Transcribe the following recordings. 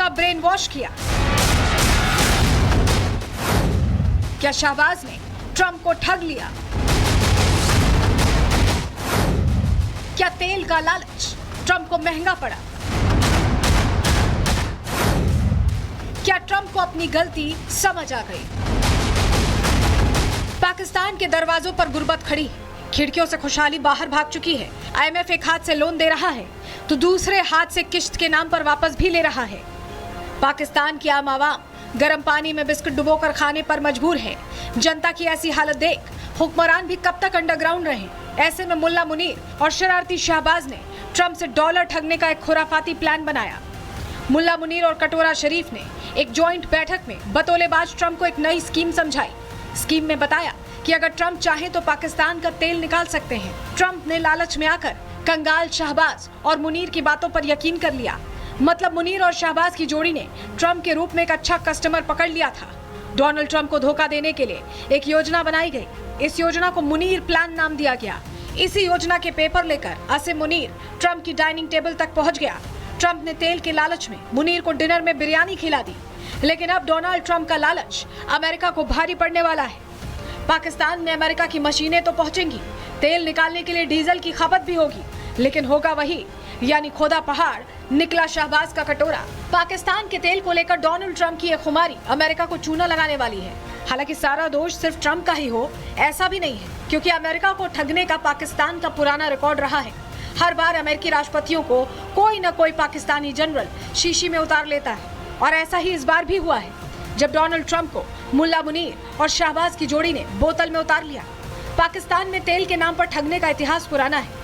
का brain wash किया? क्या शहबाज ने ट्रंप को ठग लिया? क्या तेल का लालच ट्रंप को महंगा पड़ा? क्या ट्रंप को अपनी गलती समझ आ गई? पाकिस्तान के दरवाजों पर गुर्बत खड़ी, खिड़कियों से खुशहाली बाहर भाग चुकी है। IMF एक हाथ से लोन दे रहा है तो दूसरे हाथ से किश्त के नाम पर वापस भी ले रहा है। पाकिस्तान की आम आवाम गर्म पानी में बिस्कुट डुबोकर खाने पर मजबूर है। जनता की ऐसी हालत देख हुक्मरान भी कब तक अंडरग्राउंड रहे। ऐसे में मुल्ला मुनीर और शरारती शहबाज ने ट्रंप से डॉलर ठगने का एक खुराफाती प्लान बनाया। मुल्ला मुनीर और कटोरा शरीफ ने एक जॉइंट बैठक में बतौलेबाज ट्रंप को एक नई स्कीम समझाई। स्कीम में बताया कि अगर ट्रंप चाहे तो पाकिस्तान का तेल निकाल सकते हैं। ट्रंप ने लालच में आकर कंगाल शहबाज और मुनीर की बातों पर यकीन कर लिया। मतलब मुनीर और शहबाज की जोड़ी ने ट्रंप के रूप में एक अच्छा कस्टमर पकड़ लिया था। डोनाल्ड ट्रंप को धोखा देने के लिए एक योजना बनाई गई। इस योजना को मुनीर प्लान नाम दिया गया। इसी योजना के पेपर लेकर असे मुनीर ट्रंप की डाइनिंग टेबल तक पहुंच गया। ट्रंप ने तेल के लालच में मुनीर को डिनर में बिरयानी खिला दी। लेकिन अब डोनाल्ड ट्रंप का लालच अमेरिका को भारी पड़ने वाला है। पाकिस्तान में अमेरिका की मशीनें तो पहुंचेंगी, तेल निकालने के लिए डीजल की खपत भी होगी, लेकिन होगा वही, यानी खोदा पहाड़ निकला शहबाज का कटोरा। पाकिस्तान के तेल को लेकर डोनाल्ड ट्रंप की ये खुमारी अमेरिका को चूना लगाने वाली है। हालांकि सारा दोष सिर्फ ट्रंप का ही हो ऐसा भी नहीं है, क्योंकि अमेरिका को ठगने का पाकिस्तान का पुराना रिकॉर्ड रहा है। हर बार अमेरिकी राष्ट्रपतियों को कोई न कोई पाकिस्तानी जनरल शीशी में उतार लेता है, और ऐसा ही इस बार भी हुआ है, जब डोनाल्ड ट्रंप को मुल्ला मुनीर और शहबाज की जोड़ी ने बोतल में उतार लिया। पाकिस्तान में तेल के नाम पर ठगने का इतिहास पुराना है।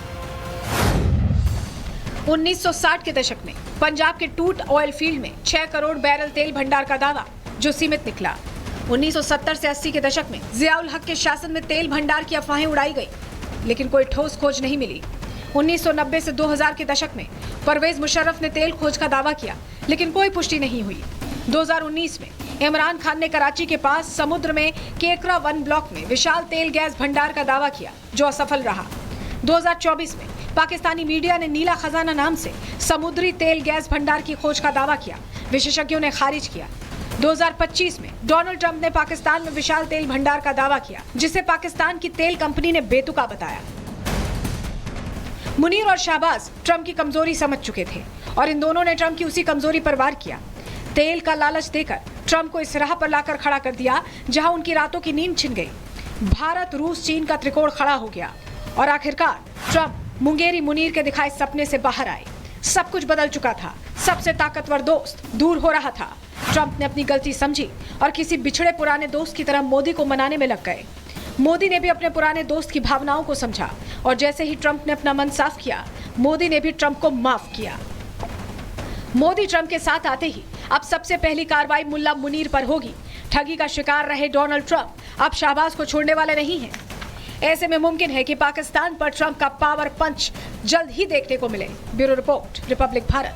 1960 के दशक में पंजाब के टूट ऑयल फील्ड में 6 करोड़ बैरल तेल भंडार का दावा जो सीमित निकला। 1970 से 80 के दशक में जियाउल हक के शासन में तेल भंडार की अफवाहें उड़ाई गई, लेकिन कोई ठोस खोज नहीं मिली। 1990 से 2000 के दशक में परवेज मुशर्रफ ने तेल खोज का दावा किया, लेकिन कोई पुष्टि नहीं हुई। 2019 में इमरान खान ने कराची के पास समुद्र में केकरा 1 ब्लॉक में विशाल तेल गैस भंडार का दावा किया, जो असफल रहा। 2024 में पाकिस्तानी मीडिया ने नीला खजाना नाम से समुद्री तेल गैस भंडार की खोज का दावा किया, विशेषज्ञों ने खारिज किया। 2025 में डोनाल्ड ट्रंप ने पाकिस्तान में विशाल तेल भंडार का दावा किया, जिसे पाकिस्तान की तेल कंपनी ने बेतुका बताया। मुनीर और शहबाज ट्रंप की कमजोरी समझ चुके थे और इन दोनों ने ट्रंप की उसी कमजोरी पर वार किया। तेल का लालच देकर ट्रंप को इस राह पर लाकर खड़ा कर दिया जहां उनकी रातों की नींद छिन गई। भारत, रूस, चीन का त्रिकोण खड़ा हो गया और आखिरकार ट्रंप मुंगेरी मुनीर के दिखाए सपने से बाहर आए। सब कुछ बदल चुका था। सबसे ताकतवर दोस्त दूर हो रहा था। ट्रंप ने अपनी गलती समझी और किसी बिछड़े पुराने दोस्त की तरह मोदी को मनाने में लग गए। मोदी ने भी अपने पुराने दोस्त की भावनाओं को समझा और जैसे ही ट्रंप ने अपना मन साफ किया, मोदी ने भी ट्रंप को माफ किया। मोदी ट्रंप के साथ आते ही अब सबसे पहली कार्रवाई मुल्ला मुनीर पर होगी। ठगी का शिकार रहे डोनाल्ड ट्रंप अब शहबाज को छोड़ने वाले नहीं हैं। ऐसे में मुमकिन है कि पाकिस्तान पर ट्रंप का पावर पंच जल्द ही देखने को मिले। Bureau report, Republic Bharat.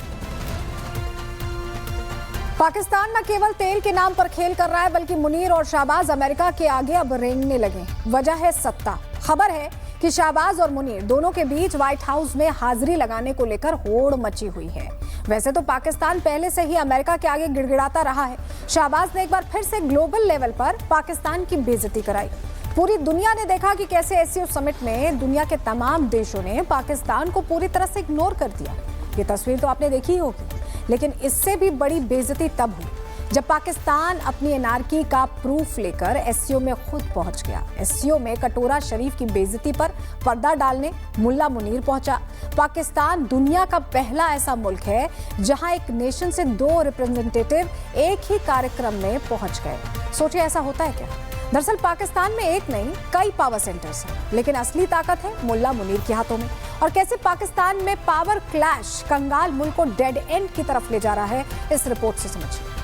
Pakistan न केवल तेल के नाम पर खेल कर रहा है, बल्कि मुनीर और शहबाज अमेरिका के आगे अब रेंगने लगे। वजह है सत्ता। खबर है कि शहबाज और मुनीर दोनों के बीच व्हाइट हाउस में हाजिरी लगाने को लेकर होड़ मची हुई है। वैसे तो पाकिस्तान पहले से ही अमेरिका के आगे गिड़गिड़ाता रहा है। शहबाज ने एक बार फिर से ग्लोबल लेवल पर पाकिस्तान की बेइज्जती कराई। पूरी दुनिया ने देखा कि कैसे एससीओ समिट में दुनिया के तमाम देशों ने पाकिस्तान को पूरी तरह से इग्नोर कर दिया। ये तस्वीर तो आपने देखी होगी, लेकिन इससे भी बड़ी बेइज्जती तब हुई जब पाकिस्तान अपनी एनार्की का प्रूफ लेकर एससीओ में खुद पहुंच गया। एससीओ में कटोरा शरीफ की बेइज्जती पर पर्दा डालने मुल्ला मुनीर पहुंचा। पाकिस्तान दुनिया का पहला ऐसा मुल्क है जहां एक नेशन से 2 रिप्रेजेंटेटिव एक ही कार्यक्रम में पहुंच गए। सोचिए, ऐसा होता है क्या? दरअसल पाकिस्तान में एक नहीं कई पावर सेंटर्स हैं, लेकिन असली ताकत है मुल्ला मुनीर के हाथों में। और कैसे पाकिस्तान में पावर क्लैश कंगाल मुल्क को डेड एंड की तरफ ले जा रहा है, इस रिपोर्ट से समझिए।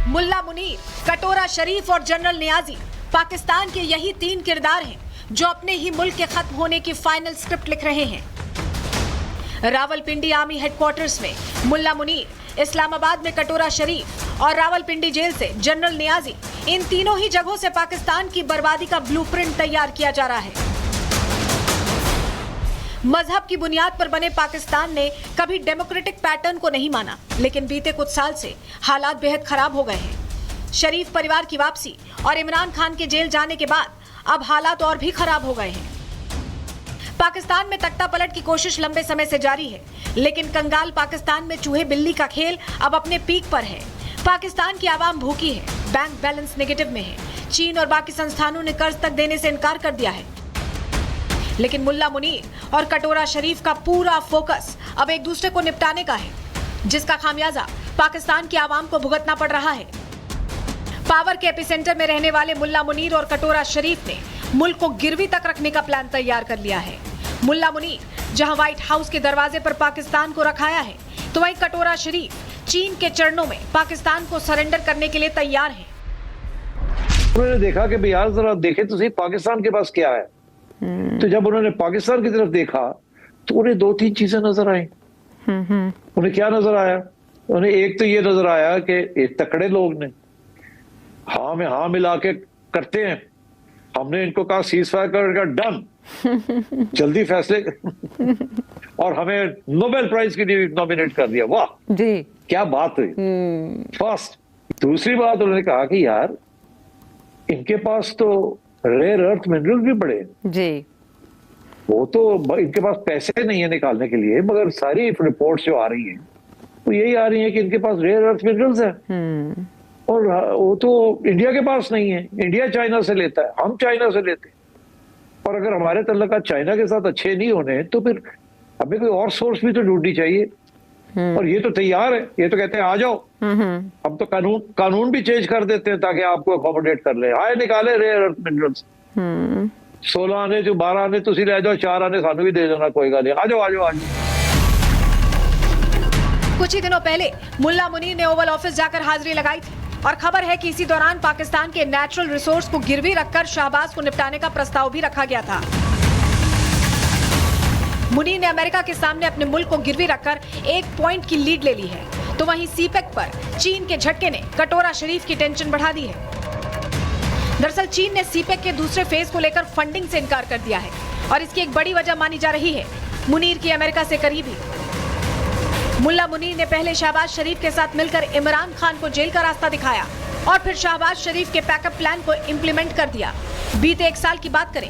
मुल्ला मुनीर, कटोरा शरीफ और जनरल नियाजी पाकिस्तान के यही 3 किरदार हैं जो अपने ही मुल्क के खत्म होने की फाइनल स्क्रिप्ट लिख रहे हैं। रावलपिंडी आर्मी हेडक्वार्टर्स में मुल्ला मुनीर, इस्लामाबाद में कटोरा शरीफ और रावलपिंडी जेल से जनरल नियाजी इन तीनों ही जगहों से पाकिस्तान की बर्बादी का ब्लूप्रिंट तैयार किया जा रहा है। मजहब की बुनियाद पर बने पाकिस्तान ने कभी डेमोक्रेटिक पैटर्न को नहीं माना, लेकिन बीते कुछ साल से हालात बेहद खराब हो गए हैं। शरीफ परिवार की वापसी और इमरान खान के जेल जाने के बाद अब हालात और भी खराब हो गए हैं। पाकिस्तान में तख्ता पलट की कोशिश लंबे समय से जारी है, लेकिन कंगाल पाकिस्तान में चूहे बिल्ली का खेल अब अपने पीक पर है। पाकिस्तान की आवाम भूखी है, बैंक बैलेंस नेगेटिव में है, चीन और बाकी संस्थानों ने कर्ज तक देने से इनकार कर दिया है। लेकिन मुल्ला मुनीर और कटोरा शरीफ का पूरा फोकस अब एक दूसरे को निपटाने का है, जिसका खामियाजा पाकिस्तान की आवाम को भुगतना पड़ रहा है। पावर के एपिसेंटर में रहने वाले मुल्ला मुनीर और कटोरा शरीफ ने मुल्क को गिरवी तक रखने का प्लान तैयार कर लिया है। मुल्ला मुनीर जहां व्हाइट हाउस के दरवाजे पर पाकिस्तान को रखाया है, तो वहीं कटोरा शरीफ चीन के चरणों में पाकिस्तान को सरेंडर करने के लिए तैयार है। उन्होंने देखा कि भाई यार जरा देखे तो सही पाकिस्तान के पास क्या है। तो जब उन्होंने पाकिस्तान की तरफ देखा तो उन्हें दो तीन चीजें नजर आई। उन्हें क्या नजर आया? उन्हें एक तो ये नजर आया कि ये तकड़े लोग ने हाँ में हाँ मिला के करते हैं। हमने इनको कहा सीज फायर कर डन, जल्दी फैसले और हमें नोबेल प्राइज के लिए नॉमिनेट कर दिया। वाह जी, क्या बात हुई। फर्स्ट। दूसरी बात उन्होंने कहा कि यार इनके पास तो रेयर अर्थ मिनरल भी पड़े जी, वो तो इनके पास पैसे नहीं है निकालने के लिए, मगर सारी रिपोर्ट्स जो आ रही हैं वो यही आ रही है कि इनके पास रेयर अर्थ मिनरल्स है और वो तो इंडिया के पास नहीं है। इंडिया चाइना से लेता है, हम चाइना से लेते हैं, और अगर हमारे तल्लुकात चाइना के साथ अच्छे नहीं होने तो फिर हमें कोई और सोर्स भी तो ढूंढनी चाहिए। और ये तो तैयार है, ये तो कहते हैं आ जाओ, हम तो कानून भी चेंज कर देते हैं ताकि आपको अकोमोडेट कर ले। आए निकाले रेयर अर्थ मिनरल्स 16 आने जो 12 आने तुसी ले जाओ, 4 आने सानू भी दे देना, कोई गल नहीं, आ जाओ आ जाओ आ जाओ। कुछ ही दिनों पहले मुल्ला मुनीर ने ओवल ऑफिस जाकर हाजिरी लगाई थी और खबर है कि इसी दौरान पाकिस्तान के नेचुरल रिसोर्स को गिरवी रखकर शाहबाज को निपटाने का प्रस्ताव भी रखा गया था। मुनीर ने अमेरिका के सामने अपने मुल्क को गिरवी रखकर 1 पॉइंट की लीड ले ली है, तो वहीं सीपेक पर चीन के झटके ने कटोरा शरीफ की टेंशन बढ़ा दी है। दरअसल चीन ने सीपेक के दूसरे फेज को लेकर फंडिंग से इनकार कर दिया है और इसकी एक बड़ी वजह मानी जा रही है मुनीर की अमेरिका से करीबी। मुल्ला मुनीर ने पहले शहबाज शरीफ के साथ मिलकर इमरान खान को जेल का रास्ता दिखाया और फिर शहबाज शरीफ के पैकअप प्लान को इम्प्लीमेंट कर दिया। बीते 1 साल की बात करें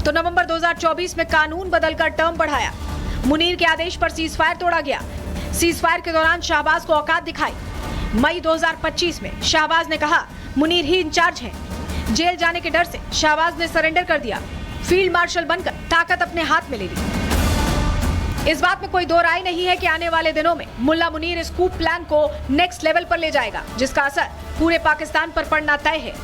तो नवंबर 2024 में कानून बदलकर टर्म बढ़ाया। मुनीर के आदेश पर सीज फायर तोड़ा गया। सीज फायर के दौरान शहबाज को औकात दिखाई। मई 2025 में शहबाज ने कहा मुनीर ही इंचार्ज हैं। जेल जाने के डर से शहबाज ने सरेंडर कर दिया। फील्ड मार्शल बनकर ताकत अपने हाथ में ले ली। इस बात में कोई दो राय नहीं है कि आने वाले दिनों में मुल्ला मुनीर इस कूप प्लान को नेक्स्ट लेवल पर ले जाएगा, जिसका असर पूरे पाकिस्तान पर पड़ना तय है।